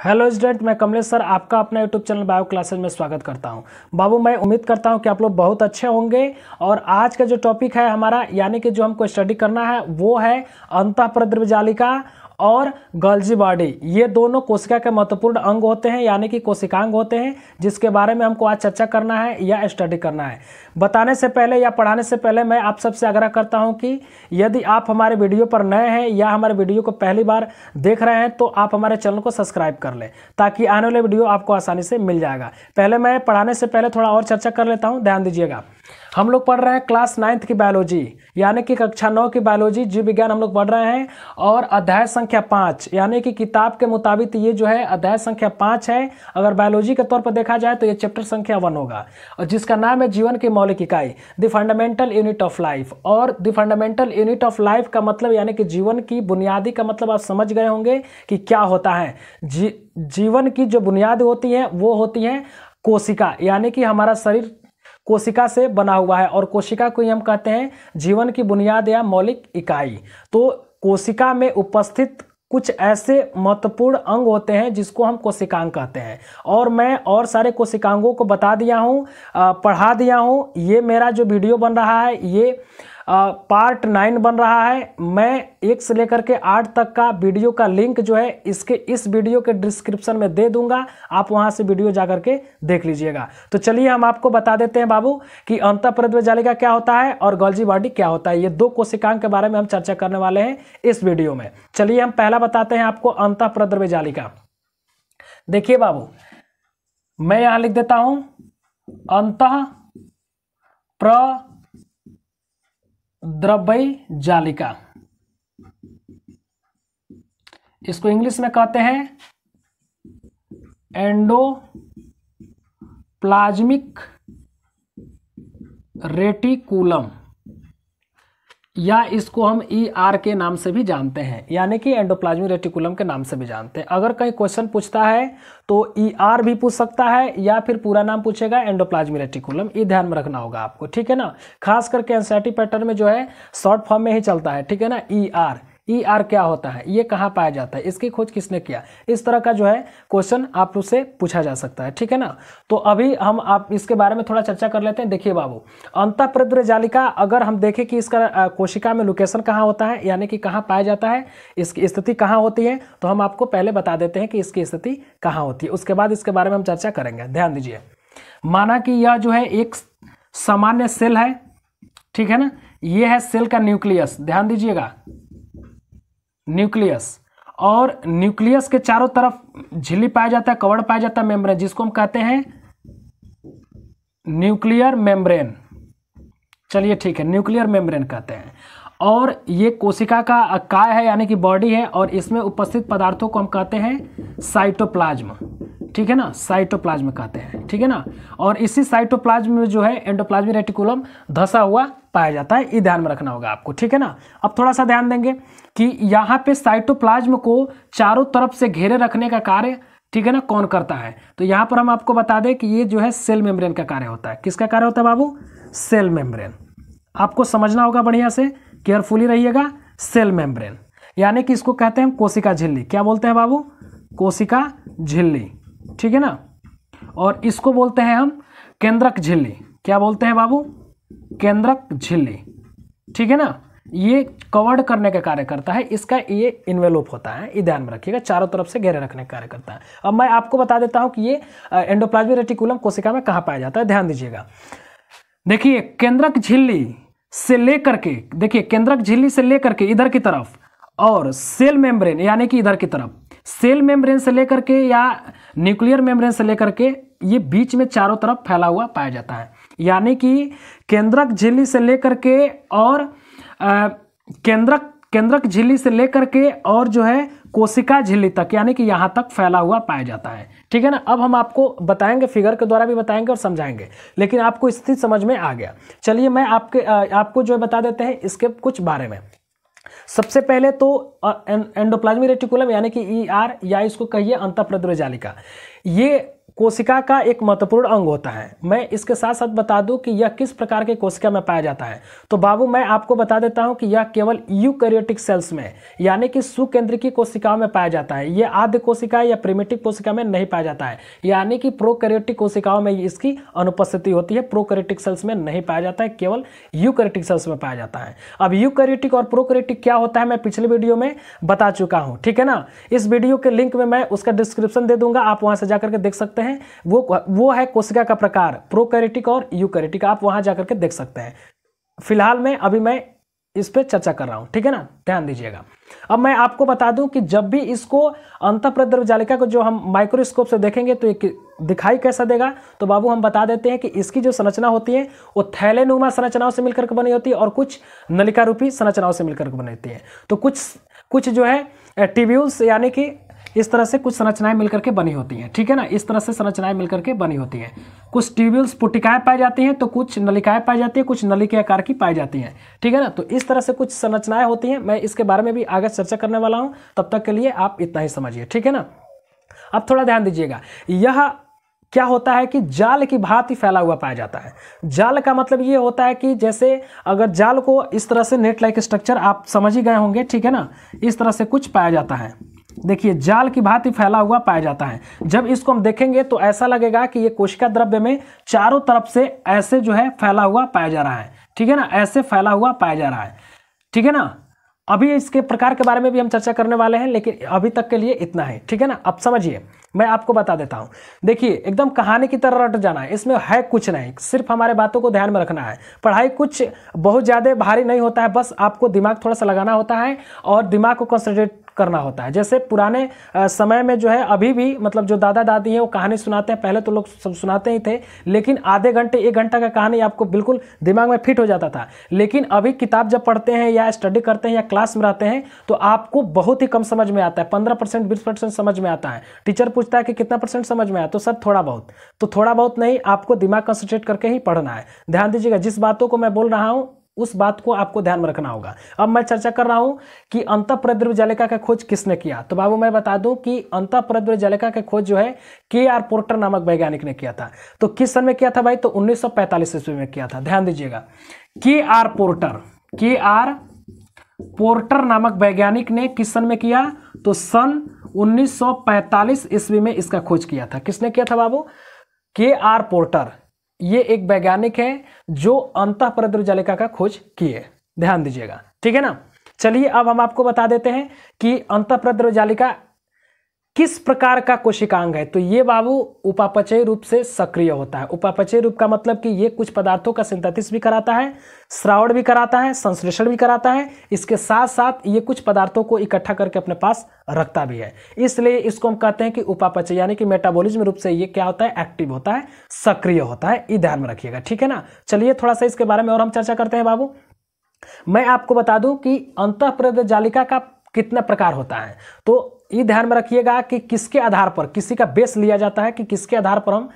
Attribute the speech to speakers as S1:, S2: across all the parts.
S1: Hello student, मैं Kamlesh sir आपका अपना यूट्यूब चैनल बायो क्लासेज में स्वागत करता हूं। बाबू, मैं उम्मीद करता हूं कि आप लोग बहुत अच्छे होंगे। और आज का जो टॉपिक है हमारा, यानी कि जो हमको स्टडी करना है वो है अंतःप्रद्रव्य जालिका और गोल्जी बॉडी। ये दोनों कोशिका के महत्वपूर्ण अंग होते हैं, यानी कि कोशिकांग होते हैं, जिसके बारे में हमको आज चर्चा करना है या स्टडी करना है। बताने से पहले या पढ़ाने से पहले मैं आप सबसे आग्रह करता हूं कि यदि आप हमारे वीडियो पर नए हैं या हमारे वीडियो को पहली बार देख रहे हैं तो आप हमारे चैनल को सब्सक्राइब कर लें, ताकि आने वाले वीडियो आपको आसानी से मिल जाएगा। पहले मैं पढ़ाने से पहले थोड़ा और चर्चा कर लेता हूं, ध्यान दीजिएगा। हम लोग पढ़ रहे हैं क्लास 9th की बायोलॉजी, यानी कि कक्षा 9 की बायोलॉजी, जीव विज्ञान हम लोग पढ़ रहे हैं। और अध्याय संख्या 5, यानी कि किताब के मुताबिक ये जो है अध्याय संख्या 5 है। अगर बायोलॉजी के तौर पर देखा जाए तो ये चैप्टर संख्या 1 होगा, और जिसका नाम है जीवन की मौलिक इकाई, the fundamental unit of life. और the fundamental unit of life का मतलब यानी कि जीवन की बुनियादी का मतलब आप समझ गए होंगे कि क्या होता है। जीवन की जो बुनियाद होती है वो होती है कोशिका, यानी कि हमारा शरीर कोशिका से बना हुआ है, और कोशिका को ही हम कहते हैं जीवन की बुनियाद या मौलिक इकाई। तो कोशिका में उपस्थित कुछ ऐसे महत्वपूर्ण अंग होते हैं जिसको हम कोशिकांग कहते हैं। और मैं और सारे कोशिकांगों को बता दिया हूँ, पढ़ा दिया हूँ। ये मेरा जो वीडियो बन रहा है ये पार्ट 9 बन रहा है। मैं 1 से लेकर के 8 तक का वीडियो का लिंक जो है इस वीडियो के डिस्क्रिप्शन में दे दूंगा, आप वहां से वीडियो जाकर के देख लीजिएगा। तो चलिए हम आपको बता देते हैं बाबू कि अंतःप्रद्रव्य जालिका क्या होता है और गोल्जी बॉडी क्या होता है। ये दो कोशिकांग के बारे में हम चर्चा करने वाले हैं इस वीडियो में। चलिए हम पहला बताते हैं आपको अंतःप्रद्रव्य जालिका। देखिए बाबू, मैं यहां लिख देता हूं अंतःप्रद्रव्य जालिका। इसको इंग्लिश में कहते हैं एंडोप्लाज्मिक रेटिकुलम, या इसको हम ER के नाम से भी जानते हैं, यानी कि एंडोप्लाज्मिक रेटिकुलम के नाम से भी जानते हैं। अगर कहीं क्वेश्चन पूछता है तो ER भी पूछ सकता है या फिर पूरा नाम पूछेगा एंडोप्लाज्मिक रेटिकुलम। ये ध्यान में रखना होगा आपको, ठीक है ना। खास करके एनसीईआरटी पैटर्न में जो है शॉर्ट फॉर्म में ही चलता है, ठीक है ना। ER क्या होता है, ये कहाँ पाया जाता है, इसकी खोज किसने किया, इस तरह का जो है क्वेश्चन आप उससे पूछा जा सकता है, ठीक है ना। तो अभी हम आप इसके बारे में थोड़ा चर्चा कर लेते हैं। देखिए बाबू, अंतःप्रद्रव्य जालिका अगर हम देखें कि इसका कोशिका में लोकेशन कहाँ होता है, यानी कि कहाँ पाया जाता है, इसकी स्थिति कहाँ होती है, तो हम आपको पहले बता देते हैं कि इसकी स्थिति कहाँ होती है, उसके बाद इसके बारे में हम चर्चा करेंगे। ध्यान दीजिए, माना कि यह जो है एक सामान्य सेल है, ठीक है ना। यह है सेल का न्यूक्लियस, ध्यान दीजिएगा, न्यूक्लियस। और न्यूक्लियस के चारों तरफ झिल्ली पाया जाता है, कवड़ पाया जाता है, मेम्ब्रेन, जिसको हम कहते हैं न्यूक्लियर मेम्ब्रेन। चलिए ठीक है, न्यूक्लियर मेम्ब्रेन कहते हैं। और ये कोशिका का काय है, यानी कि बॉडी है, और इसमें उपस्थित पदार्थों को हम कहते हैं साइटोप्लाज्म, ठीक है ना, साइटोप्लाज्म कहते हैं, ठीक है ना। और इसी साइटोप्लाज्म में जो है एंडोप्लाज्मिक रेटिकुलम धंसा हुआ पाया जाता है, ये ध्यान में रखना होगा आपको, ठीक है ना। अब थोड़ा सा ध्यान देंगे कि यहाँ पे साइटोप्लाज्म को चारों तरफ से घेरे रखने का कार्य, ठीक है ना, कौन करता है। तो यहाँ पर हम आपको बता दें कि ये जो है सेल मेम्ब्रेन का कार्य होता है। किसका कार्य होता है बाबू, सेल मेम्ब्रेन। आपको समझना होगा बढ़िया से, केयरफुली रहिएगा। सेल मेम्ब्रेन यानी कि इसको कहते हैं कोशिका झिल्ली। क्या बोलते हैं बाबू, कोशिका झिल्ली, ठीक है ना। और इसको बोलते हैं हम केंद्रक झिल्ली। क्या बोलते हैं बाबू, केंद्रक झिल्ली, ठीक है ना। ये कवर्ड करने का कार्य करता है, इसका ये इन्वेलोप होता है, ये ध्यान में रखिएगा, चारों तरफ से घेरे रखने का कार्य करता है। अब मैं आपको बता देता हूं कि ये एंडोप्लाज्मिक रेटिकुलम कोशिका में कहां पाया जाता है। ध्यान दीजिएगा, देखिए केंद्रक झिल्ली से लेकर के, देखिए केंद्रक झिल्ली से लेकर के इधर की तरफ, और सेल मेम्ब्रेन यानी कि इधर की तरफ, सेल मेम्ब्रेन से लेकर के या न्यूक्लियर मेम्ब्रेन से लेकर के ये बीच में चारों तरफ फैला हुआ पाया जाता है। यानी कि केंद्रक झिल्ली से लेकर के और केंद्रक झिल्ली से लेकर के और जो है कोशिका झिल्ली तक, यानी कि यहां तक फैला हुआ पाया जाता है, ठीक है ना। अब हम आपको बताएंगे, फिगर के द्वारा भी बताएंगे और समझाएंगे, लेकिन आपको स्थिति समझ में आ गया। चलिए मैं आपको जो बता देते हैं इसके कुछ बारे में। सबसे पहले तो एंडोप्लाज्मिक रेटिकुलम यानी कि ER, या इसको कहिए अंतःप्रद्रव्य जालिका, ये कोशिका का एक महत्वपूर्ण अंग होता है। मैं इसके साथ साथ बता दूं कि यह किस प्रकार के कोशिका में पाया जाता है। तो बाबू मैं आपको बता देता हूं कि यह केवल यूकैरियोटिक सेल्स में यानी कि सुकेंद्रकीय कोशिकाओं में पाया जाता है। यह आद्य कोशिका या प्रिमिटिव कोशिका में नहीं पाया जाता है, यानी कि प्रोकैरियोटिक कोशिकाओं में इसकी अनुपस्थिति होती है। प्रोकैरियोटिक सेल्स में नहीं पाया जाता है, केवल यूकैरियोटिक सेल्स में पाया जाता है। अब यूकैरियोटिक और प्रोकैरियोटिक क्या होता है मैं पिछले वीडियो में बता चुका हूं, ठीक है ना। इस वीडियो के लिंक में मैं उसका डिस्क्रिप्शन दे दूंगा, आप वहां से जाकर के देख सकते हैं। वो है कोशिका का प्रकार प्रोकैरियोटिक और यूकैरियोटिक, आप वहां जाकर के देख सकते हैं। फिलहाल में अभी मैं इस पे चर्चा कर रहा हूं, ठीक है ना, ध्यान दीजिएगा। अब मैं आपको बता दूं कि जब भी इसको अंतःप्रद्रव्य जालिका को जो हम माइक्रोस्कोप से देखेंगे तो ये दिखाई कैसा देगा, तो बाबू हम बता देते हैं कि इसकी जो संरचना होती है वो थैलेनुमा संरचनाओं से मिलकर के बनी होती है और कुछ नलिका रूपी संरचनाओं से मिलकर के बनी होती है। तो कुछ जो है ट्यूब्यूल्स यानी कि इस तरह से कुछ संरचनाएं मिलकर के बनी होती हैं, ठीक है ना। इस तरह से संरचनाएं मिलकर के बनी होती हैं। कुछ ट्यूब्यूल्स पुटिकाएं पाई जाती हैं, तो कुछ नलिकाएं पाई जाती हैं, कुछ नली के आकार की पाई जाती हैं, ठीक है ना। तो इस तरह से कुछ संरचनाएं होती हैं, मैं इसके बारे में भी आगे चर्चा करने वाला हूं। तब तक के लिए आप इतना ही समझिए, ठीक है ना। अब थोड़ा ध्यान दीजिएगा, यह क्या होता है कि जाल की भांति फैला हुआ पाया जाता है। जाल का मतलब ये होता है कि जैसे अगर जाल को इस तरह से नेट लाइक स्ट्रक्चर आप समझ ही गए होंगे, ठीक है ना। इस तरह से कुछ पाया जाता है, देखिए जाल की भांति फैला हुआ पाया जाता है। जब इसको हम देखेंगे तो ऐसा लगेगा कि ये कोशिका द्रव्य में चारों तरफ से ऐसे जो है फैला हुआ पाया जा रहा है, ठीक है ना, ऐसे फैला हुआ पाया जा रहा है, ठीक है ना। अभी इसके प्रकार के बारे में भी हम चर्चा करने वाले हैं, लेकिन अभी तक के लिए इतना है, ठीक है ना। अब समझिए, मैं आपको बता देता हूं, देखिए एकदम कहानी की तरह रट जाना है, इसमें है कुछ नहीं, सिर्फ हमारे बातों को ध्यान में रखना है। पढ़ाई कुछ बहुत ज़्यादा भारी नहीं होता है, बस आपको दिमाग थोड़ा सा लगाना होता है और दिमाग को कंसंट्रेट करना होता है। जैसे पुराने समय में जो है अभी भी मतलब जो दादा दादी हैं वो कहानी सुनाते हैं, पहले तो लोग सब सुनाते ही थे, लेकिन आधे घंटे 1 घंटा का कहानी आपको बिल्कुल दिमाग में फिट हो जाता था। लेकिन अभी किताब जब पढ़ते हैं या स्टडी करते हैं या क्लास में रहते हैं तो आपको बहुत ही कम समझ में आता है, 15% 20% समझ में आता है। टीचर पूछता है कि कितना % समझ में आया, तो सर थोड़ा बहुत, तो थोड़ा बहुत नहीं, आपको दिमाग कंसंट्रेट करके ही पढ़ना है। ध्यान दीजिएगा, जिस बातों को मैं बोल रहा हूं उस बात को आपको ध्यान में रखना होगा। अब मैं चर्चा कर रहा हूं कि अंतःप्रद्रव्य जालिका का खोज किसने किया। तो बाबू मैं बता दूं कि अंतःप्रद्रव्य जालिका का खोज जो है KR पोर्टर नामक वैज्ञानिक ने किया था। तो किस सन में किया था भाई, तो 1945 ईस्वी में किया था। ध्यान दीजिएगा, KR पोर्टर नामक वैज्ञानिक ने किस सन में किया, तो सन 1945 ईस्वी में इसका खोज किया था। किसने किया था बाबू, KR पोर्टर। ये एक वैज्ञानिक है जो अंतःप्रद्रव्य जालिका का खोज किए, ध्यान दीजिएगा, ठीक है ना। चलिए अब हम आपको बता देते हैं कि अंतःप्रद्रव्य जालिका किस प्रकार का कोशिकांग है। तो ये बाबू उपापचयी रूप से सक्रिय होता है। उपापचयी रूप का मतलब कि ये कुछ पदार्थों का सिंथेसिस भी कराता है, श्रावण भी कराता है, संश्लेषण भी कराता है, इसके साथ साथ ये कुछ पदार्थों को इकट्ठा करके अपने पास रखता भी है। इसलिए इसको हम कहते हैं कि उपापचय यानी कि मेटाबॉलिज्म रूप से ये क्या होता है, एक्टिव होता है, सक्रिय होता है। ये ध्यान में रखिएगा, ठीक है ना। चलिए थोड़ा सा इसके बारे में और हम चर्चा करते हैं बाबू। मैं आपको बता दूं कि अंतःप्रद्रव्य जालिका का कितना प्रकार होता है। तो ये ध्यान में रखिएगा कि किसके आधार पर किसी का बेस लिया जाता है, कि किसके आधार पर हम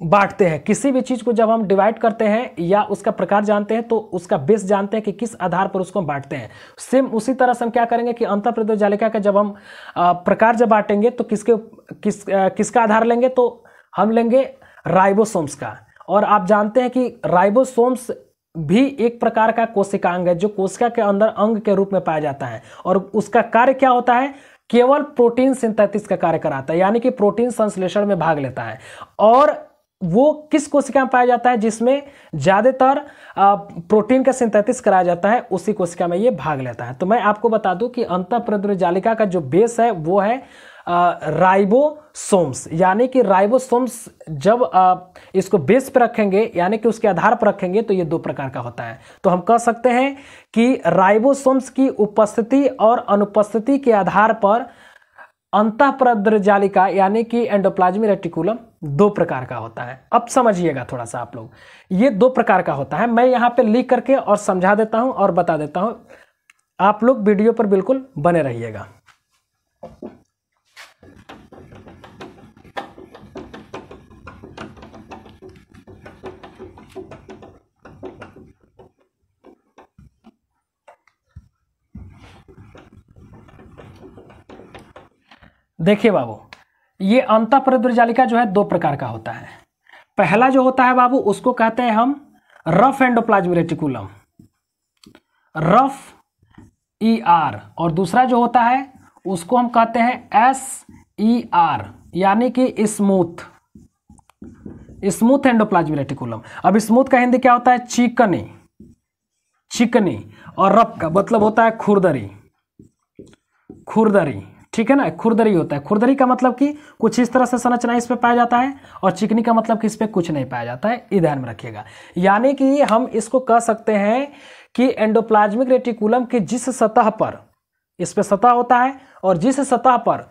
S1: बांटते हैं। किसी भी चीज को जब हम डिवाइड करते हैं या उसका प्रकार जानते हैं तो उसका बेस जानते हैं कि किस आधार पर उसको हम बांटते हैं। सेम उसी तरह से हम क्या करेंगे कि अंतःप्रद्रव्य जालिका का जब हम प्रकार जब बांटेंगे तो किसका आधार लेंगे, तो हम लेंगे राइबोसोम्स का। और आप जानते हैं कि राइबोसोम्स भी एक प्रकार का कोशिकांग है जो कोशिका के अंदर अंग के रूप में पाया जाता है। और उसका कार्य क्या होता है, केवल प्रोटीन सिंथेसिस का कार्य कराता है, यानी कि प्रोटीन संश्लेषण में भाग लेता है। और वो किस कोशिका में पाया जाता है, जिसमें ज्यादातर प्रोटीन का सिंथेसिस कराया जाता है, उसी कोशिका में ये भाग लेता है। तो मैं आपको बता दूं कि अंतःप्रद्रव्य जालिका का जो बेस है वो है राइबोसोम्स, यानी कि राइबोसोम्स जब इसको बेस पर रखेंगे यानी कि उसके आधार पर रखेंगे तो ये 2 प्रकार का होता है। तो हम कह सकते हैं कि राइबोसोम्स की उपस्थिति और अनुपस्थिति के आधार पर अंतःप्रद्रव्य जालिका यानी कि एंडोप्लाज्मिक रेटिकुलम 2 प्रकार का होता है। अब समझिएगा थोड़ा सा आप लोग, ये 2 प्रकार का होता है। मैं यहाँ पे लिख करके और समझा देता हूं और बता देता हूं, आप लोग वीडियो पर बिल्कुल बने रहिएगा। देखिए बाबू, ये अंतःपरिवर्ती जालिका जो है दो प्रकार का होता है। पहला जो होता है बाबू उसको कहते हैं हम rough endoplasmic reticulum, rough ER, और दूसरा जो होता है उसको हम कहते हैं SER यानी कि स्मूथ एंडोप्लाज्मिक रेटिकुलम। अब स्मूथ का हिंदी क्या होता है? चिकनी, और रफ का मतलब होता है खुरदरी, ठीक है ना, खुरदरी होता है। खुरदरी का मतलब कि कुछ इस तरह से संरचना इस पे पाया जाता है, और चिकनी का मतलब कि इस पे कुछ नहीं पाया जाता है। ये ध्यान में रखिएगा। यानी कि हम इसको कह सकते हैं कि एंडोप्लाज्मिक रेटिकुलम की जिस सतह पर, इस पे सतह होता है और जिस सतह पर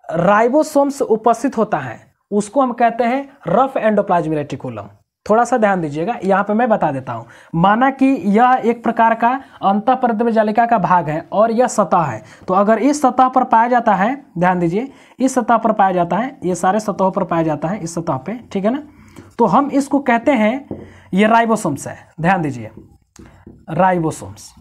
S1: राइबोसोम्स उपस्थित होता है उसको हम कहते हैं रफ एंडोप्लाज्मिक रेटिकुलम। थोड़ा सा ध्यान दीजिएगा, यहाँ पे मैं बता देता हूँ। माना कि यह एक प्रकार का अंतःपरिवर्ती जालिका का भाग है और यह सतह है, तो अगर इस सतह पर पाया जाता है, ध्यान दीजिए, इस सतह पर पाया जाता है, ये सारे सतहों पर पाया जाता है, इस सतह पे, ठीक है ना, तो हम इसको कहते हैं, ये राइबोसोम्स है, ध्यान दीजिए, राइबोसोम्स,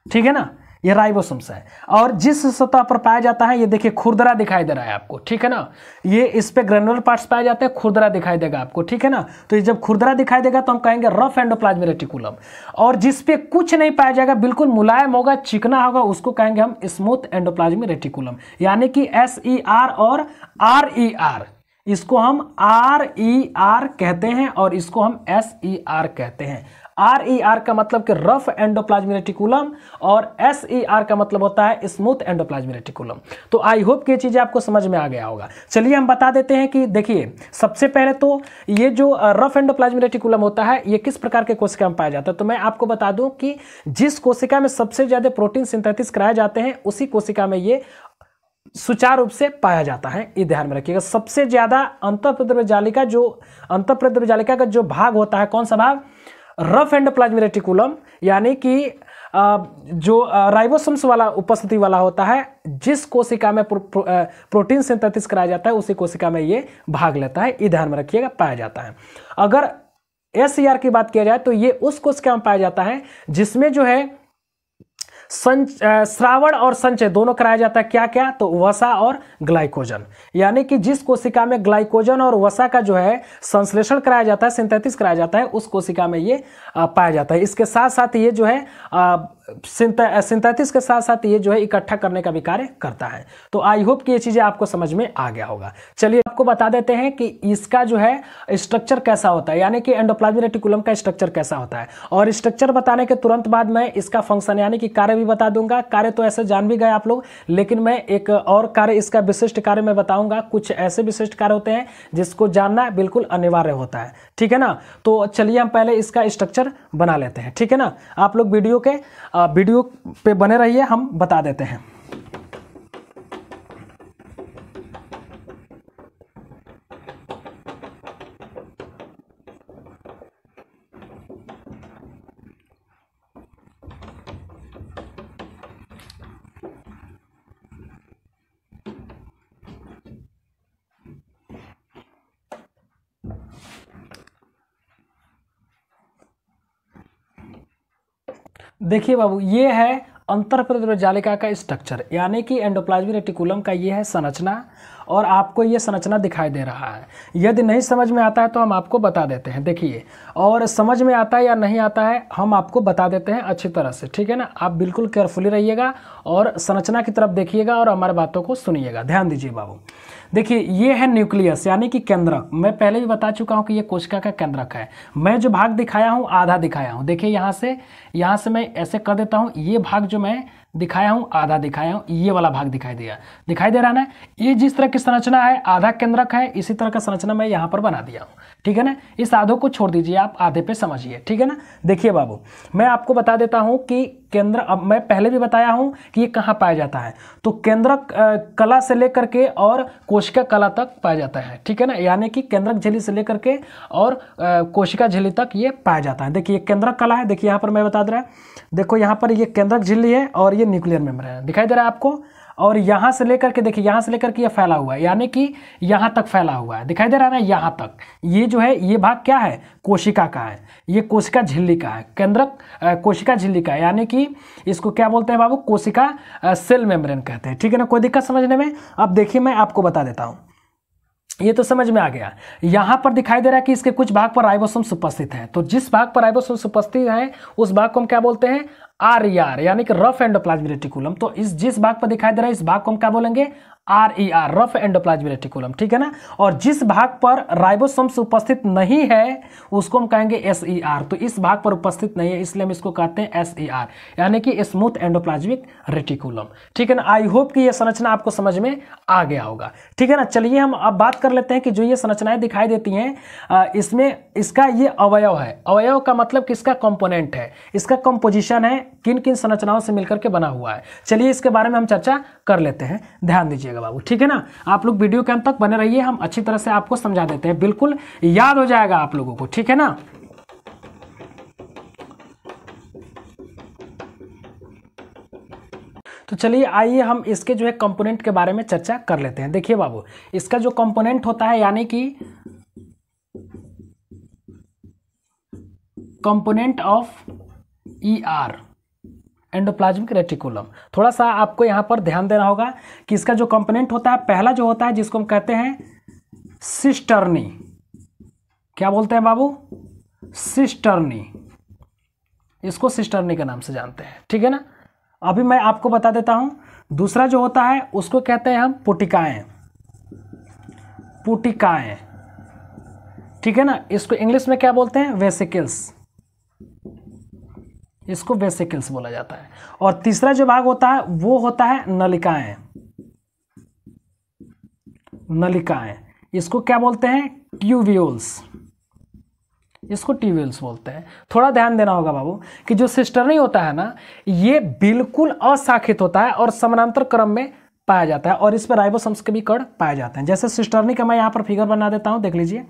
S1: ठीक है ना, ये राइबोसोम्स है। और जिस सतह पर पाया जाता है, ये देखिए खुरदरा दिखाई दे रहा है आपको, ठीक है ना, ये इस पे ग्रेनुलर पार्ट्स पाए जाते हैं, खुरदरा दिखाई देगा आपको, ठीक है ना। तो ये जब खुरदरा दिखाई देगा तो हम कहेंगे रफ एंडोप्लाज्मिक रेटिकुलम। और जिस पे कुछ नहीं पाया जाएगा, बिल्कुल मुलायम होगा, चिकना होगा, उसको कहेंगे हम स्मूथ एंडोप्लाज्मिक रेटिकुलम। यानी कि SER और RER, इसको हम RER कहते हैं और इसको हम SER कहते हैं। RER का मतलब कि रफ एंडोप्लाज्मिक रेटिकुलम और SER का मतलब होता है स्मूथ एंडोप्लाज्मिक रेटिकुलम। तो आई होप कि ये चीज़ें आपको समझ में आ गया होगा। चलिए हम बता देते हैं कि देखिए, सबसे पहले तो ये जो रफ एंडोप्लाज्मिक रेटिकुलम होता है ये किस प्रकार के कोशिका में पाया जाता है। तो मैं आपको बता दूं कि जिस कोशिका में सबसे ज़्यादा प्रोटीन सिंथेसिस कराए जाते हैं उसी कोशिका में ये सुचारू रूप से पाया जाता है। ये ध्यान में रखिएगा। सबसे ज्यादा अंतःपरिवर्ती जालिका का जो भाग होता है, कौन सा भाग? रफ एंडोप्लाज्मिक रेटिकुलम, यानी कि जो राइबोसोम्स वाला उपस्थिति वाला होता है, जिस कोशिका में प्रोटीन सिंथेसिस कराया जाता है उसी कोशिका में ये भाग लेता है। ये ध्यान में रखिएगा, पाया जाता है। अगर SER की बात किया जाए तो ये उस कोशिका में पाया जाता है जिसमें जो है श्रावण और संचय दोनों कराया जाता है। क्या क्या? तो वसा और ग्लाइकोजन। यानी कि जिस कोशिका में ग्लाइकोजन और वसा का जो है संश्लेषण कराया जाता है, सिंथेसिस कराया जाता है, उस कोशिका में ये पाया जाता है। इसके साथ साथ ये जो है सिंथेसिस के साथ साथ ये जो है इकट्ठा करने का भी कार्य करता है। तो आई होप कि ये चीज़ें आपको समझ में आ गया होगा। चलिए आपको बता देते हैं कि इसका जो है स्ट्रक्चर कैसा होता है, यानी कि एंडोप्लाज्मिक रेटिकुलम का स्ट्रक्चर कैसा होता है। और स्ट्रक्चर बताने के तुरंत बाद मैं इसका फंक्शन यानी कि कार्य भी बता दूंगा। कार्य तो ऐसे जान भी गए आप लोग, लेकिन मैं एक और कार्य, इसका विशिष्ट कार्य मैं बताऊंगा। कुछ ऐसे विशिष्ट कार्य होते हैं जिसको जानना बिल्कुल अनिवार्य होता है, ठीक है ना। तो चलिए हम पहले इसका स्ट्रक्चर बना लेते हैं, ठीक है ना। आप लोग वीडियो पे बने रहिए, हम बता देते हैं। देखिए बाबू, ये है अंतःपरिवर्ती जालिका का स्ट्रक्चर, यानी कि एंडोप्लाज्मिक रेटिकुलम का ये है संरचना, और आपको ये संरचना दिखाई दे रहा है। यदि नहीं समझ में आता है तो हम आपको बता देते हैं, देखिए, और समझ में आता है या नहीं आता है हम आपको बता देते हैं अच्छी तरह से, ठीक है ना। आप बिल्कुल केयरफुली रहिएगा और संरचना की तरफ देखिएगा और हमारे बातों को सुनिएगा। ध्यान दीजिए बाबू। देखिए, ये है न्यूक्लियस, यानी कि केंद्रक। मैं पहले भी बता चुका हूँ कि ये कोशिका का केंद्रक है। मैं जो भाग दिखाया हूँ आधा दिखाया हूँ। देखिए यहाँ से मैं ऐसे कर देता हूँ, ये भाग जो मैं दिखाया हूँ आधा दिखाया हूँ, ये वाला भाग दिखाई दे रहा ना। ये जिस तरह की संरचना है, आधा केंद्रक है, इसी तरह का संरचना मैं यहाँ पर बना दिया हूँ, ठीक है ना। इस आधों को छोड़ दीजिए, आप आधे पे समझिए, ठीक है ना। देखिए बाबू, मैं आपको बता देता हूँ कि केंद्र, अब मैं पहले भी बताया हूँ कि ये कहाँ पाया जाता है। तो केंद्रक कला से लेकर के और कोशिका कला तक पाया जाता है, ठीक है ना। यानी कि केंद्रक झिल्ली से लेकर के और कोशिका झिल्ली तक ये पाया जाता है। देखिए केंद्रक कला है, देखिए यहाँ पर मैं बता दे रहा है, देखो यहाँ पर ये केंद्रक झिल्ली है और ये न्यूक्लियर मेम्ब्रेन है, दिखाई दे रहा है आपको। और यहाँ से लेकर के देखिए, यहाँ से लेकर के ये फैला हुआ है, यानी कि यहाँ तक फैला हुआ है, दिखाई दे रहा है ना, यहाँ तक। ये जो है ये भाग क्या है, कोशिका का है, ये कोशिका झिल्ली का है, केंद्रक कोशिका झिल्ली का है, यानी कि इसको क्या बोलते हैं बाबू, कोशिका सेल मेम्ब्रेन कहते हैं। ठीक है ना, कोई दिक्कत समझने में? अब देखिए मैं आपको बता देता हूँ, ये तो समझ में आ गया। यहाँ पर दिखाई दे रहा है कि इसके कुछ भाग पर राइबोसोम्स उपस्थित हैं, तो जिस भाग पर राइबोसोम्स उपस्थित हैं उस भाग को हम क्या बोलते हैं, RER, यानी कि रफ एंडोप्लाज्मिक रेटिकुलम। तो इस जिस भाग पर दिखाई दे रहा है इस भाग को हम क्या बोलेंगे, RER, रफ एंडोप्लाज्मिक रेटिकुलम। ठीक है ना, और जिस भाग पर राइबोसोम्स उपस्थित नहीं है उसको हम कहेंगे SER। तो इस भाग पर उपस्थित नहीं है इसलिए हम इसको कहते हैं SER, यानी कि स्मूथ एंडोप्लाज्मिक रेटिकुलम। ठीक है ना, आई होप कि यह संरचना आपको समझ में आ गया होगा। ठीक है ना, चलिए हम अब बात कर लेते हैं कि जो ये संरचनाएं दिखाई देती हैं इसमें इसका ये अवयव है। अवयव का मतलब किसका, कंपोनेंट है, इसका कंपोजिशन है, किन किन संरचनाओं से मिलकर के बना हुआ है। चलिए इसके बारे में हम चर्चा कर लेते हैं, ध्यान दीजिएगा बाबू। ठीक है ना, आप लोग वीडियो के अंत तक बने रहिए, हम अच्छी तरह से आपको समझा देते हैं, बिल्कुल याद हो जाएगा आप लोगों को। ठीक है ना, तो चलिए आइए हम इसके जो है कंपोनेंट के बारे में चर्चा कर लेते हैं। देखिए बाबू, इसका जो कंपोनेंट होता है यानी कि component of ER, endoplasmic reticulum, थोड़ा सा आपको यहां पर ध्यान देना होगा कि इसका जो कंपोनेंट होता है, पहला जो होता है जिसको हम कहते हैं सिस्टर्नी। क्या बोलते हैं बाबू, सिस्टर्नी, इसको सिस्टर्नी के नाम से जानते हैं। ठीक है ना, अभी मैं आपको बता देता हूं। दूसरा जो होता है उसको कहते हैं हम पुटिकाएं, पुटिकाएं। ठीक है ना, इसको इंग्लिश में क्या बोलते हैं, वेसिकल्स, इसको वेसिकल्स बोला जाता है। और तीसरा जो भाग होता है वो होता है नलिकाएं, नलिकाएं, इसको क्या बोलते हैं, ट्यूब्यूल्स, इसको ट्यूब्यूल्स बोलते हैं। थोड़ा ध्यान देना होगा बाबू कि जो सिस्टर्नी होता है ना, ये बिल्कुल अशाखित होता है और समानांतर क्रम में पाया जाता है, और इस पर राइबोसोम्स के भी कण पाए जाते हैं। जैसे सिस्टर्नी का मैं यहां पर फिगर बना देता हूं, देख लीजिए,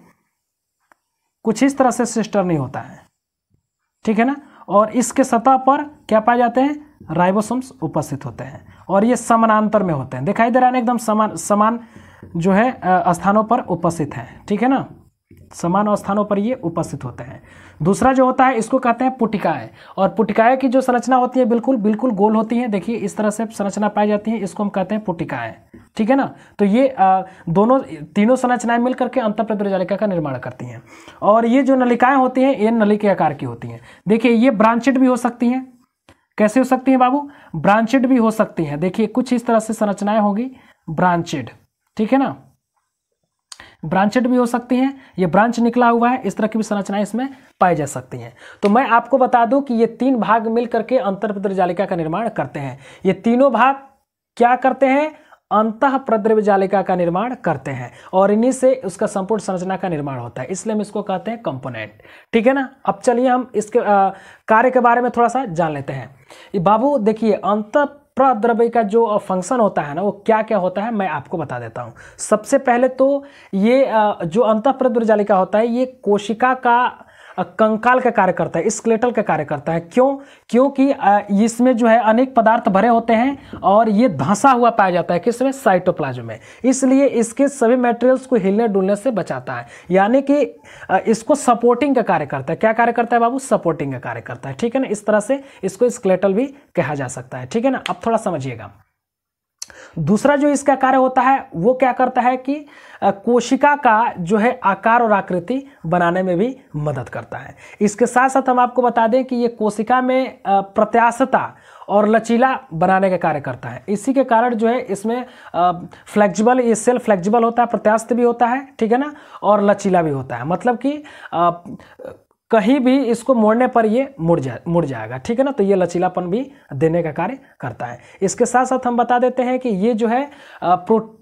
S1: कुछ इस तरह से सिस्टर्नी होता है। ठीक है ना, और इसके सतह पर क्या पाए जाते हैं, राइबोसोम्स उपस्थित होते हैं, और ये समानांतर में होते हैं, दिखाई दे रहा है एकदम समान जो है स्थानों पर उपस्थित हैं। ठीक है ना, समान स्थानों पर ये उपस्थित होते हैं। दूसरा जो होता है इसको कहते हैं पुटिकाएं, और पुटिकाएं की जो संरचना होती है बिल्कुल बिल्कुल गोल होती है। देखिए इस तरह से संरचना पाई जाती है, इसको हम कहते हैं पुटिकाएं। ठीक है ना, तो ये तीनों संरचनाएं मिलकर के अंतःप्रेद्य जालिका का निर्माण करती हैं। और ये जो नलिकाएं होती हैं ये नली के आकार की होती हैं। देखिए ये ब्रांचेड भी हो सकती हैं, कैसे हो सकती हैं बाबू, ब्रांचेड भी हो सकती हैं। देखिए कुछ इस तरह से संरचनाएं होगी ब्रांचेड। ठीक है ना, ब्रांचेड भी हो सकती हैं, ये ब्रांच निकला हुआ है, इस तरह की भी संरचनाएं इसमें पाई जा सकती हैं। तो मैं आपको बता दूं कि ये तीन भाग मिलकर के अंतःप्रेद्य जालिका का निर्माण करते हैं। ये तीनों भाग क्या करते हैं, अंतःप्रेद्य जालिका का निर्माण करते हैं, और इन्हीं से उसका संपूर्ण संरचना का निर्माण होता है, इसलिए हम इसको कहते हैं कंपोनेंट। ठीक है ना, अब चलिए हम इसके कार्य के बारे में थोड़ा सा जान लेते हैं। बाबू देखिए, अंतःप्रेद्य का जो फंक्शन होता है ना, वो क्या क्या होता है मैं आपको बता देता हूं। सबसे पहले तो ये जो अंतःप्रेद्य जालिका होता है ये कोशिका का कंकाल का कार्य करता है, स्केलेटल का कार्य करता है। क्यों, क्योंकि इसमें जो है अनेक पदार्थ भरे होते हैं और ये धंसा हुआ पाया जाता है किसमें, साइटोप्लाज्म में, इसलिए इसके सभी मटेरियल्स को हिलने डुलने से बचाता है, यानी कि इसको सपोर्टिंग का कार्य करता है। क्या कार्य करता है बाबू, सपोर्टिंग का कार्य करता है। ठीक है ना, इस तरह से इसको स्केलेटल भी कहा जा सकता है। ठीक है ना, अब थोड़ा समझिएगा। दूसरा जो इसका कार्य होता है वो क्या करता है कि कोशिका का जो है आकार और आकृति बनाने में भी मदद करता है। इसके साथ साथ हम आपको बता दें कि ये कोशिका में प्रत्यास्थता और लचीला बनाने का कार्य करता है। इसी के कारण जो है इसमें फ्लेक्सिबल, ये सेल फ्लेक्सिबल होता है, प्रत्यास्थ भी होता है। ठीक है ना, और लचीला भी होता है, मतलब कि कहीं भी इसको मोड़ने पर ये मुड़ जाएगा। ठीक है ना, तो ये लचीलापन भी देने का कार्य करता है। इसके साथ साथ हम बता देते हैं कि ये जो है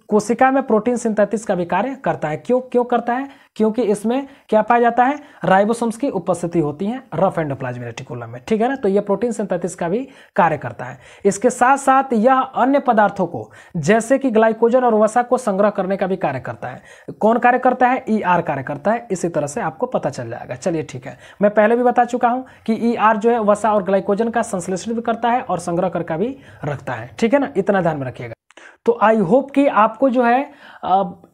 S1: कोशिका में प्रोटीन सिंथेसिस का भी कार्य करता है। क्यों करता है, क्योंकि इसमें क्या पाया जाता है, राइबोसोम्स की उपस्थिति होती है रफ एंडोप्लाज्मिक रेटिकुलम में। ठीक है ना, तो ये प्रोटीन सिंथेसिस का भी कार्य करता है। इसके साथ साथ यह अन्य पदार्थों को जैसे कि ग्लाइकोजन और वसा को संग्रह करने का भी कार्य करता है। कौन कार्य करता है, ER कार्य करता है। इसी तरह से आपको पता चल जाएगा। चलिए ठीक है, मैं पहले भी बता चुका हूं कि ER जो है वसा और ग्लाइकोजन का संश्लेषण भी करता है और संग्रह कर भी रखता है। ठीक है ना, इतना ध्यान में रखिएगा। तो आई होप कि आपको जो है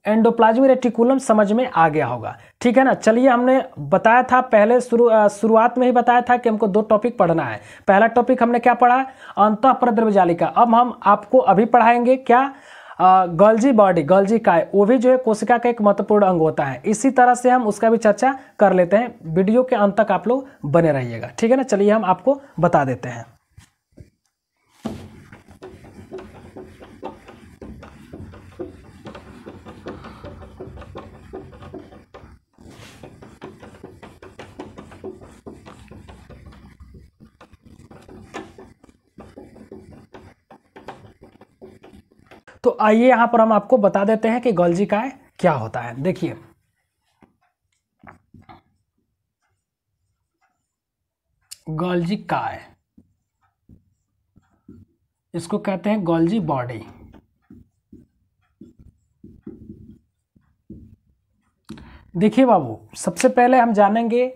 S1: एंडोप्लाज्मिक रेटिकुलम समझ में आ गया होगा, ठीक है ना। चलिए, हमने बताया था पहले शुरुआत में ही बताया था कि हमको 2 टॉपिक पढ़ना है। पहला टॉपिक हमने क्या पढ़ा, अंतःप्रद्रव्य जालिका। अब हम आपको अभी पढ़ाएंगे क्या, गोल्जी बॉडी, गोल्जी काय, वो भी जो है कोशिका का एक महत्वपूर्ण अंग होता है। इसी तरह से हम उसका भी चर्चा कर लेते हैं। वीडियो के अंत तक आप लोग बने रहिएगा, ठीक है ना। चलिए हम आपको बता देते हैं। तो आइए यहां पर हम आपको बता देते हैं कि गोल्जी काय क्या होता है। देखिए, गोल्जी काय, इसको कहते हैं गोल्जी बॉडी। देखिए बाबू, सबसे पहले हम जानेंगे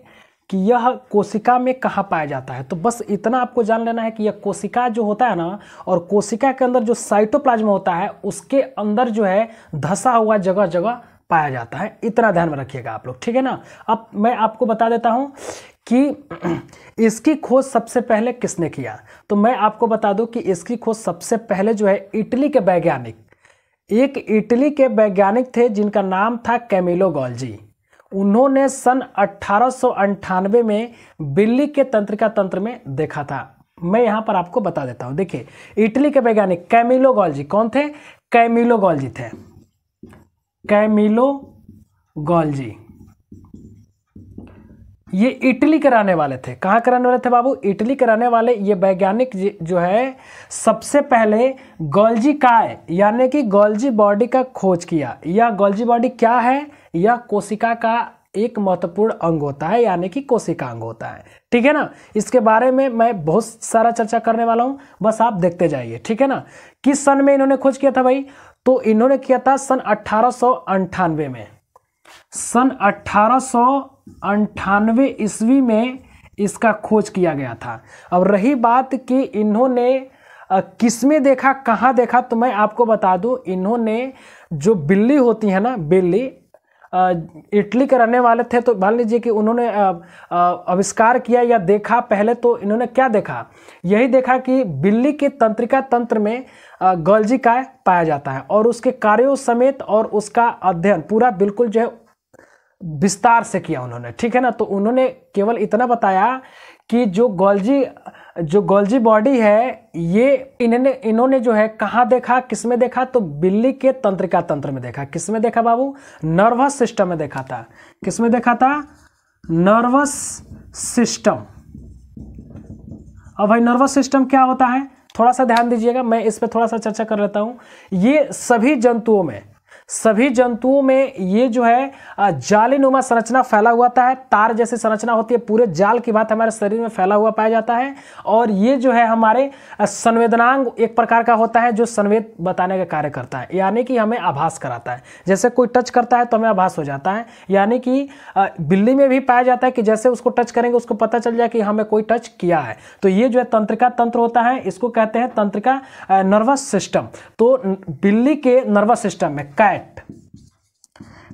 S1: कि यह कोशिका में कहाँ पाया जाता है। तो बस इतना आपको जान लेना है कि यह कोशिका जो होता है ना, और कोशिका के अंदर जो साइटोप्लाज्म होता है उसके अंदर जो है धंसा हुआ जगह जगह पाया जाता है। इतना ध्यान में रखिएगा आप लोग, ठीक है ना। अब मैं आपको बता देता हूँ कि इसकी खोज सबसे पहले किसने किया। तो मैं आपको बता दूं कि इसकी खोज सबसे पहले जो है इटली के वैज्ञानिक, एक इटली के वैज्ञानिक थे जिनका नाम था कैमिलो गोल्जी। उन्होंने सन 1898 में बिल्ली के तंत्रिका तंत्र में देखा था। मैं यहां पर आपको बता देता हूं। देखिए, इटली के वैज्ञानिक कैमिलो गोल्जी कौन थे, कैमिलो गोल्जी थे, कैमिलो गोल्जी। ये इटली के रहने वाले थे। कहाँ के रहने वाले थे बाबू, इटली के रहने वाले। ये वैज्ञानिक जो है सबसे पहले गोल्जी काय यानी कि गोल्जी बॉडी का खोज किया। यह गोल्जी बॉडी क्या है, यह कोशिका का एक महत्वपूर्ण अंग होता है, यानी कि कोशिका अंग होता है, ठीक है ना। इसके बारे में मैं बहुत सारा चर्चा करने वाला हूं, बस आप देखते जाइए, ठीक है ना। किस सन में इन्होंने खोज किया था भाई, तो इन्होंने किया था सन 1898 में। सन 1898 ईस्वी में इसका खोज किया गया था। अब रही बात कि इन्होंने किसमें देखा, कहाँ देखा, तो मैं आपको बता दूं, इन्होंने जो बिल्ली होती है ना, बिल्ली, इटली के रहने वाले थे। तो मान लीजिए कि उन्होंने आविष्कार किया या देखा। पहले तो इन्होंने क्या देखा, यही देखा कि बिल्ली के तंत्रिका तंत्र में गोल्जी काय पाया जाता है, और उसके कार्यों समेत और उसका अध्ययन पूरा बिल्कुल जो है विस्तार से किया उन्होंने, ठीक है ना। तो उन्होंने केवल इतना बताया कि जो गोल्जी बॉडी है, ये इन्होंने जो है कहाँ देखा, किसमें देखा, तो बिल्ली के तंत्रिका तंत्र में देखा। किसमें देखा बाबू, नर्वस सिस्टम में देखा था। किसमें देखा था, नर्वस सिस्टम। अब भाई नर्वस सिस्टम क्या होता है, थोड़ा सा ध्यान दीजिएगा, मैं इस पर थोड़ा सा चर्चा कर लेता हूँ। ये सभी जंतुओं में ये जो है जालीनुमा संरचना फैला हुआ है, तार जैसी संरचना होती है, पूरे जाल की बात हमारे शरीर में फैला हुआ पाया जाता है। और ये जो है हमारे संवेदनांग एक प्रकार का होता है जो संवेद बताने का कार्य करता है, यानी कि हमें आभास कराता है। जैसे कोई टच करता है तो हमें आभास हो जाता है, यानी कि बिल्ली में भी पाया जाता है कि जैसे उसको टच करेंगे उसको पता चल जाए कि हमें कोई टच किया है। तो ये जो है तंत्रिका तंत्र होता है, इसको कहते हैं तंत्रिका नर्वस सिस्टम। तो बिल्ली के नर्वस सिस्टम में,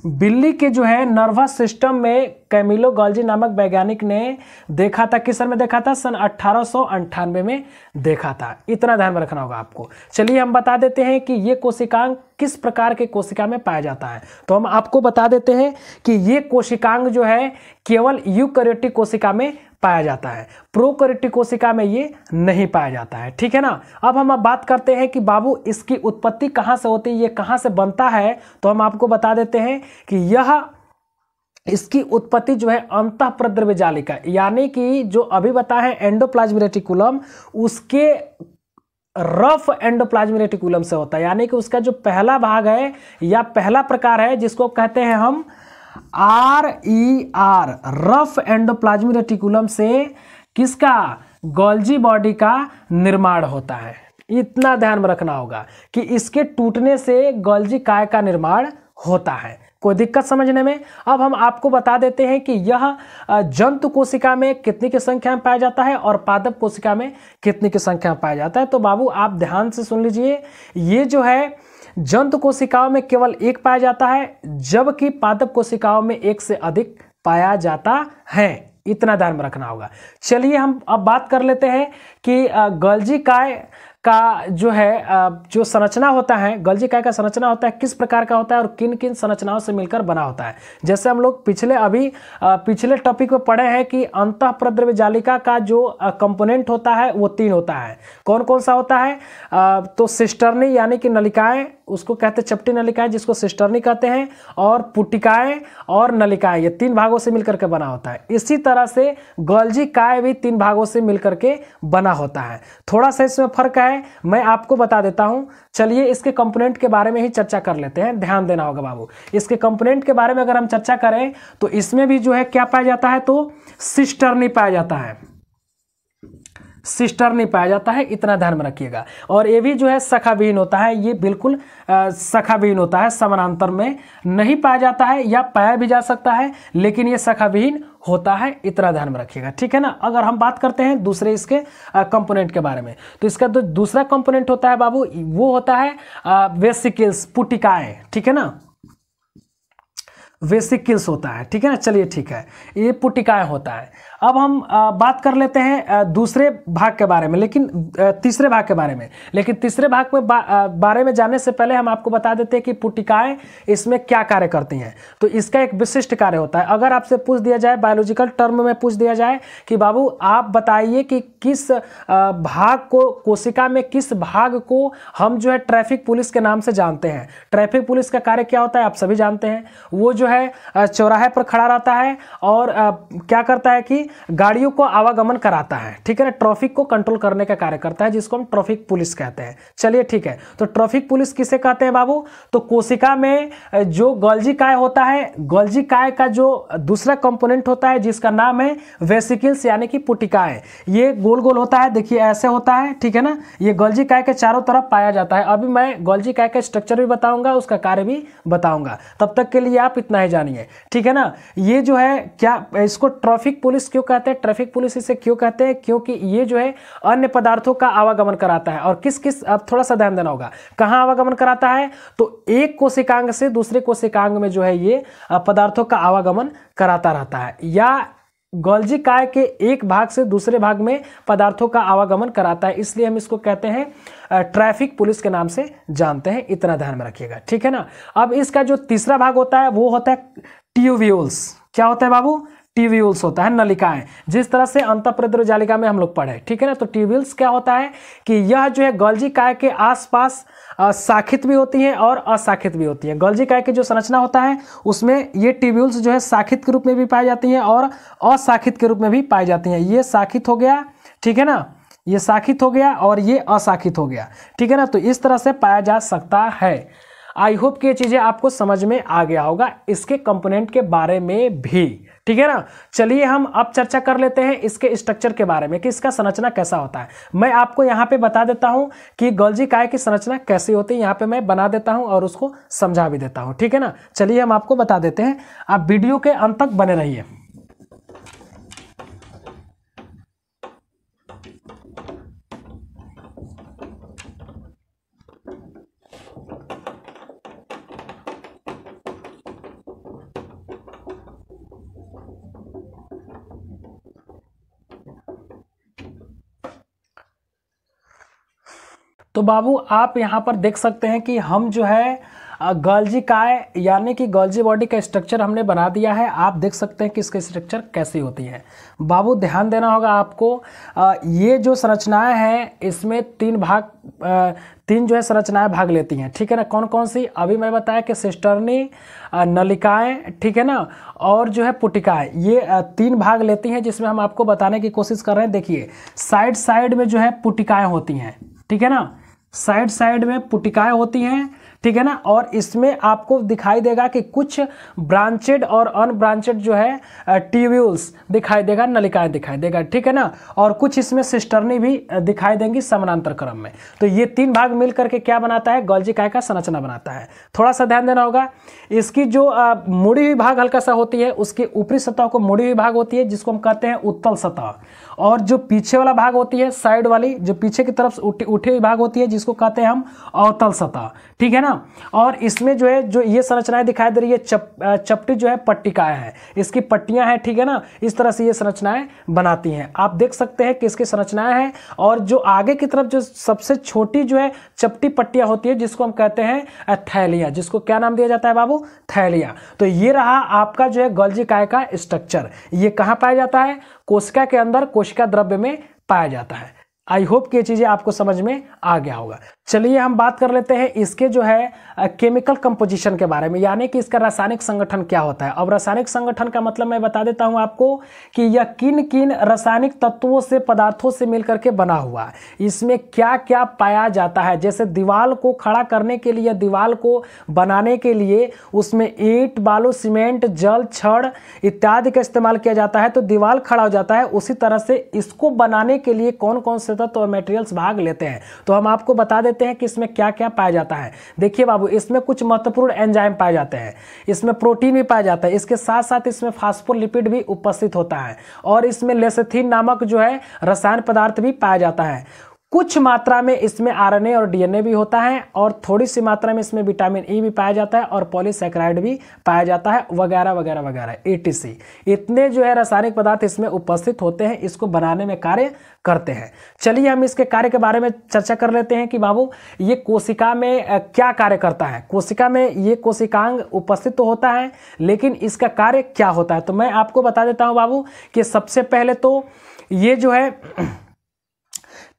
S1: बिल्ली के जो है नर्वस सिस्टम में कैमिलो गोल्जी नामक वैज्ञानिक ने देखा था। किस सन में देखा था, सन 1898 में देखा था। इतना ध्यान में रखना होगा आपको। चलिए हम बता देते हैं कि ये कोशिकांग किस प्रकार के कोशिका में पाया जाता है। तो हम आपको बता देते हैं कि ये कोशिकांग जो है केवल यूकैरियोटिक कोशिका में पाया जाता है, प्रोकैरियोटिक कोशिका में ये नहीं पाया जाता है, ठीक है ना। अब हम बात करते हैं कि बाबू इसकी उत्पत्ति कहाँ से होती है, ये कहाँ से बनता है। तो हम आपको बता देते हैं कि इसकी उत्पत्ति जो है अंतःप्रद्रव्य जालिका, यानी कि जो अभी बताया है एंडोप्लाज्मिक रेटिकुलम, उसके रफ एंडोप्लाज्मिक रेटिकुलम से होता है। यानी कि उसका जो पहला भाग है या पहला प्रकार है जिसको कहते हैं हम RER, रफ एंडोप्लाज्मिक रेटिकुलम से किसका, गोल्जी बॉडी का निर्माण होता है। इतना ध्यान में रखना होगा कि इसके टूटने से गोल्जी काय का निर्माण होता है। कोई दिक्कत समझने में। अब हम आपको बता देते हैं कि यह जंतु कोशिका में कितनी की संख्या में पाया जाता है और पादप कोशिका में कितनी की संख्या में पाया जाता है। तो बाबू आप ध्यान से सुन लीजिए, ये जो है जंतु कोशिकाओं में केवल एक पाया जाता है, जबकि पादप कोशिकाओं में एक से अधिक पाया जाता है। इतना ध्यान में रखना होगा। चलिए हम अब बात कर लेते हैं कि गोल्जी काय का जो है जो संरचना होता है, गोल्जी काय का संरचना होता है किस प्रकार का होता है और किन किन संरचनाओं से मिलकर बना होता है। जैसे हम लोग पिछले टॉपिक में पढ़े हैं कि अंतःप्रद्रव्य जालिका का जो कंपोनेंट होता है वो 3 होता है। कौन कौन सा होता है? तो सिस्टर्नी यानी कि नलिकाएं, उसको कहते हैं चपटी नलिकाएं जिसको सिस्टर्नी कहते हैं, और पुटिकाएं और नलिकाएं, ये 3 भागों से मिलकर के बना होता है। इसी तरह से गोल्जी काय भी 3 भागों से मिलकर के बना होता है। थोड़ा सा इसमें फर्क है, मैं आपको बता देता हूं। चलिए इसके कंपोनेंट के बारे में ही चर्चा कर लेते हैं। ध्यान देना होगा बाबू, इसके कंपोनेंट के बारे में अगर हम चर्चा करें तो इसमें भी जो है क्या पाया जाता है? तो सिस्टर्नी पाया जाता है, सिस्टर नहीं पाया जाता है, इतना ध्यान में रखिएगा। और ये भी जो है शाखाविहीन होता है, ये बिल्कुल शाखाविहीन होता है, समानांतर में नहीं पाया जाता है, या पाया भी जा सकता है लेकिन ये शाखाविहीन होता है, इतना ध्यान में रखिएगा, ठीक है ना। अगर हम बात करते हैं दूसरे इसके कंपोनेंट के बारे में, तो इसका जो दूसरा कंपोनेंट होता है बाबू वो होता है वेसिकल्स, पुटिकाएं, ठीक है ना, वेसिकल्स होता है, ठीक है ना। चलिए ठीक है, ये पुटिकाएं होता है। अब हम बात कर लेते हैं दूसरे भाग के बारे में, लेकिन तीसरे भाग के बारे में। लेकिन तीसरे भाग में बारे में जानने से पहले हम आपको बता देते हैं कि पुटिकाएं इसमें क्या कार्य करती हैं। तो इसका एक विशिष्ट कार्य होता है। अगर आपसे पूछ दिया जाए, बायोलॉजिकल टर्म में पूछ दिया जाए कि बाबू आप बताइए कि किस भाग को, कोशिका में किस भाग को हम जो है ट्रैफिक पुलिस के नाम से जानते हैं। ट्रैफिक पुलिस का कार्य क्या होता है आप सभी जानते हैं। वो जो है चौराहे पर खड़ा रहता है और क्या करता है कि गाड़ियों को आवागमन कराता है, ठीक है ना। ट्रैफिक को कंट्रोल करने का कार्य करता है, जिसको हम ट्रैफिक पुलिस कहते हैं। चलिए ठीक है, तो ट्रैफिक पुलिस किसे कहते हैं बाबू? तो कोशिका में जो गोल्जी काय होता है, गोल्जी काय का जो दूसरा कंपोनेंट होता है जिसका नाम है वेसिकल्स यानी कि पुटिकाएं, ये गोल गोल होता है, देखिए ऐसे होता है, ठीक है ना। ये गोल्जी काय के चारों तरफ पाया जाता है। अभी मैं गोल्जी काय का स्ट्रक्चर भी बताऊंगा, उसका कार्य भी बताऊंगा, तब तक के लिए आप इतना ही जानिए, ठीक है ना। ये जो है क्या, इसको ट्रैफिक पुलिस क्यों कहते हैं? ट्रैफिक पुलिस इसे क्यों कहते हैं? क्योंकि ये जो है अन्य पदार्थों का आवागमन कराता है। और किस किस, अब थोड़ा सा ध्यान देना होगा, कहां आवागमन कराता है? तो एक कोशिकांग से दूसरे कोशिकांग में जो है ये पदार्थों का आवागमन कराता रहता है, या गोल्जी काय के एक भाग से दूसरे भाग में पदार्थों का आवागमन कराता है, इसलिए हम इसको कहते हैं ट्रैफिक पुलिस के नाम से जानते हैं। इतना ध्यान में रखिएगा, ठीक है ना। अब इसका जो तीसरा भाग होता है वो होता है ट्यूब्यूल्स। क्या होता है बाबू? ट्यूब्यूल्स होता है, नलिकाएं, जिस तरह से अंतःप्रद्रव्य जालिका में हम लोग पढ़े, ठीक है ना। तो ट्यूब्यूल्स क्या होता है कि यह जो है गोल्जी काय के आसपास शाखित भी होती हैं और अशाखित भी होती हैं। गोल्जी काय की जो संरचना होता है उसमें ये ट्यूब्यूल्स जो है शाखित के रूप में भी पाई जाती हैं और अशाखित के रूप में भी पाई जाती हैं। ये शाखित हो गया, ठीक है ना, ये शाखित हो गया और ये अशाखित हो गया, ठीक है ना। तो इस तरह से पाया जा सकता है। आई होप कि ये चीजें आपको समझ में आ गया होगा इसके कंपोनेंट के बारे में भी, ठीक है ना। चलिए हम अब चर्चा कर लेते हैं इसके स्ट्रक्चर के बारे में कि इसका संरचना कैसा होता है। मैं आपको यहाँ पे बता देता हूँ कि गोल्जी काय की संरचना कैसी होती है, यहाँ पे मैं बना देता हूँ और उसको समझा भी देता हूँ, ठीक है ना। चलिए हम आपको बता देते हैं, आप वीडियो के अंत तक बने रहिए। तो बाबू आप यहाँ पर देख सकते हैं कि हम जो है गोल्जी काय यानी कि गोल्जी बॉडी का स्ट्रक्चर हमने बना दिया है। आप देख सकते हैं कि इसके स्ट्रक्चर कैसी होती है। बाबू ध्यान देना होगा आपको, ये जो संरचनाएं हैं इसमें तीन जो है संरचनाएं भाग लेती हैं, ठीक है ना। कौन कौन सी? अभी मैं बताया कि सिस्टर्नी, नलिकाएं, ठीक है ना, और जो है पुटिकाएं, ये 3 भाग लेती हैं, जिसमें हम आपको बताने की कोशिश कर रहे हैं। देखिए साइड साइड में जो है पुटिकाएं होती हैं, ठीक है ना, साइड साइड में पुटिकाएं होती हैं, ठीक है ना। और इसमें आपको दिखाई देगा कि कुछ ब्रांचेड और अनब्रांचेड जो है ट्यूब्यूल्स दिखाई देगा, नलिकाएं दिखाई देगा, ठीक है ना। और कुछ इसमें सिस्टर्नी भी दिखाई देंगी समानांतर क्रम में। तो ये 3 भाग मिल करके क्या बनाता है? गोल्जी काय का संरचना बनाता है। थोड़ा सा ध्यान देना होगा, इसकी जो मुड़ी हुई भाग हल्का सा होती है, उसकी ऊपरी सतह को मुड़ी हुई भाग होती है जिसको हम कहते हैं उत्तल सतह, और जो पीछे वाला भाग होती है, साइड वाली जो पीछे की तरफ उठी हुई भाग होती है, जिसको कहते हैं हम अवतल सतह, ठीक है ना। और इसमें जो है जो ये संरचनाएं दिखाई दे रही है चपटी जो है पट्टिकाएं हैं, इसकी पट्टियां हैं, ठीक है ना। इस तरह से ये संरचनाएं बनाती हैं। आप देख सकते हैं कि इसकी संरचनाएं हैं, और जो आगे की तरफ जो सबसे छोटी जो है चपटी पट्टियां होती है, जिसको हम कहते हैं थैलिया, जिसको क्या नाम दिया जाता है बाबू, थैलिया। तो ये रहा आपका जो है गोल्जी काय का स्ट्रक्चर। ये कहाँ पाया जाता है, कोशिका के अंदर, कोशिका द्रव्य में पाया जाता है। आई होप कि ये चीजें आपको समझ में आ गया होगा। चलिए हम बात कर लेते हैं इसके जो है केमिकल कंपोजिशन के बारे में, यानी कि इसका रासायनिक संगठन क्या होता है। अब रासायनिक संगठन का मतलब मैं बता देता हूं आपको कि यह किन किन रासायनिक तत्वों से, पदार्थों से मिलकर के बना हुआ है, इसमें क्या क्या पाया जाता है। जैसे दीवार को खड़ा करने के लिए, दीवार को बनाने के लिए उसमें ईंट, बालू, सीमेंट, जल, छड़ इत्यादि का इस्तेमाल किया जाता है, तो दीवार खड़ा हो जाता है। उसी तरह से इसको बनाने के लिए कौन कौन से तत्व और मटेरियल्स भाग लेते हैं, तो हम आपको बता देते हैं कि इसमें क्या क्या पाया जाता है। देखिए बाबू, इसमें कुछ महत्वपूर्ण एंजाइम पाए जाते हैं, इसमें प्रोटीन भी पाया जाता है, इसके साथ साथ इसमें फास्फोलिपिड भी उपस्थित होता है, और इसमें लेसिथिन नामक जो है रसायन पदार्थ भी पाया जाता है। कुछ मात्रा में इसमें आरएनए और डीएनए भी होता है, और थोड़ी सी मात्रा में इसमें विटामिन ई भी पाया जाता है, और पॉलीसैकेराइड भी पाया जाता है, वगैरह वगैरह वगैरह, एटीसी। इतने जो है रासायनिक पदार्थ इसमें उपस्थित होते हैं, इसको बनाने में कार्य करते हैं। चलिए हम इसके कार्य के बारे में चर्चा कर लेते हैं कि बाबू ये कोशिका में क्या कार्य करता है। कोशिका में ये कोशिकांग उपस्थित तो होता है, लेकिन इसका कार्य क्या होता है, तो मैं आपको बता देता हूं बाबू कि सबसे पहले तो ये जो है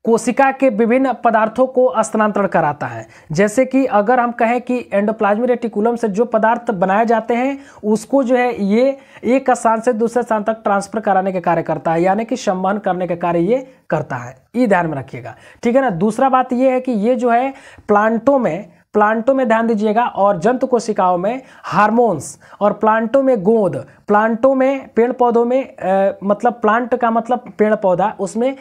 S1: कोशिका के विभिन्न पदार्थों को स्थानांतरण कराता है। जैसे कि अगर हम कहें कि एंडोप्लाज्मिक रेटिकुलम से जो पदार्थ बनाए जाते हैं, उसको जो है ये एक स्थान से दूसरे स्थान तक ट्रांसफर कराने के कार्य करता है, यानी कि संवहन करने का कार्य ये करता है। ये ध्यान में रखिएगा, ठीक है ना। दूसरा बात ये है कि ये जो है प्लांटों में ध्यान दीजिएगा, और जंतु कोशिकाओं में हार्मोन्स, और प्लांटों में गोंद, प्लांटों में पेड़ पौधों में मतलब प्लांट का मतलब पेड़ पौधा, उसमें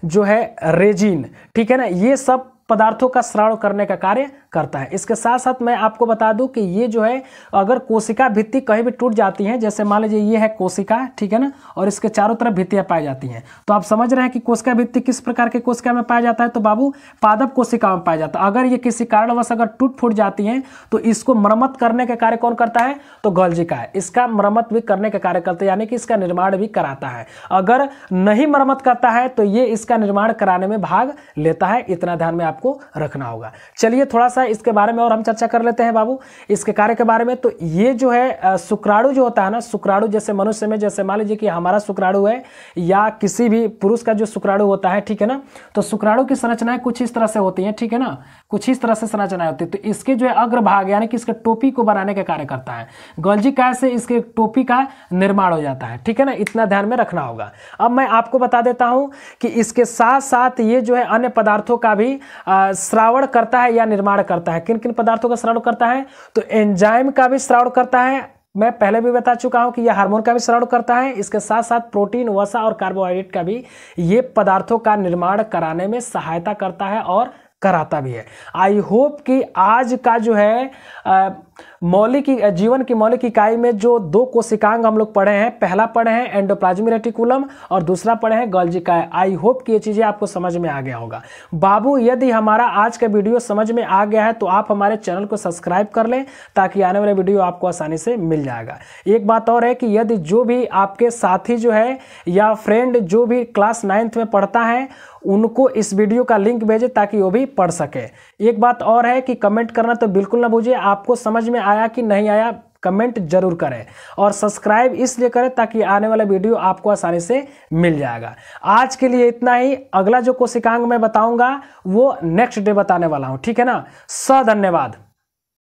S1: जो है रेजिन, ठीक है ना। ये सब पदार्थों का स्राव करने का कार्य करता है। इसके साथ साथ मैं आपको बता दूं कि ये जो है अगर कोशिका भित्ति कहीं भी टूट जाती है, जैसे मान लीजिए ये है कोशिका, ठीक है ना, और इसके चारों तरफ भित्तियां पाई जाती हैं, तो आप समझ रहे हैं कि कोशिका भित्ति किस प्रकार के कोशिका में पाया जाता है, तो बाबू पादप कोशिका में पाया जाता है। अगर ये किसी कारणवश अगर टूट फूट जाती हैं, तो इसको मरम्मत करने का कार्य कौन करता है, तो गोल्जी काय इसका मरम्मत भी करने का कार्य करता है, यानी कि इसका निर्माण भी कराता है। अगर नहीं मरम्मत करता है तो ये इसका निर्माण कराने में भाग लेता है। इतना ध्यान में आपको रखना होगा। चलिए थोड़ा सा इसके बारे में और हम चर्चा कर लेते हैं बाबू, इसके कार्य के बारे में। तो ये जो है शुक्राणु जो होता है ना, शुक्राणु जैसे मनुष्य में, जैसे मान लीजिए कि हमारा शुक्राणु है, या किसी भी पुरुष का जो शुक्राणु होता है, ठीक है ना, तो शुक्राणु की संरचनाएं कुछ इस तरह से होती हैं, ठीक है ना, कुछ इस तरह से संरचनाएं होती है। तो इसके जो है अग्रभाग, यानी कि इसके टोपी को बनाने का कार्य करता है। गोल्जी काय से इसके टोपी का निर्माण हो जाता है, ठीक है ना। इतना ध्यान में रखना होगा। अब मैं आपको बता देता हूं कि इसके साथ साथ ये जो है अन्य पदार्थों का भी श्रावण करता है या निर्माण करता है। किन किन पदार्थों का श्रावण करता है, तो एंजाइम का भी श्रावण करता है। मैं पहले भी बता चुका हूं कि यह हार्मोन का भी श्रावण करता है। इसके साथ साथ प्रोटीन, वसा और कार्बोहाइड्रेट का भी ये पदार्थों का निर्माण कराने में सहायता करता है और कराता भी है। आई होप कि आज का जो है मौलिक जीवन की मौलिक इकाई में जो दो कोशिकांग हम लोग पढ़े हैं, पहला पढ़े हैं एंडोप्लाज्मिक रेटिकुलम और दूसरा पढ़े हैं गोल्जी काय। आई होप कि ये चीजें आपको समझ में आ गया होगा। बाबू यदि हमारा आज का वीडियो समझ में आ गया है तो आप हमारे चैनल को सब्सक्राइब कर लें, ताकि आने वाले वीडियो आपको आसानी से मिल जाएगा। एक बात और है कि यदि जो भी आपके साथी जो है या फ्रेंड जो भी क्लास 9th में पढ़ता है, उनको इस वीडियो का लिंक भेजें ताकि वो भी पढ़ सके। एक बात और है कि कमेंट करना तो बिल्कुल ना भूलिए। आपको समझ में आया कि नहीं आया, कमेंट जरूर करें, और सब्सक्राइब इसलिए करें ताकि आने वाला वीडियो आपको आसानी से मिल जाएगा। आज के लिए इतना ही। अगला जो कोशिकांग मैं बताऊंगा वो नेक्स्ट डे बताने वाला हूं, ठीक है ना। धन्यवाद।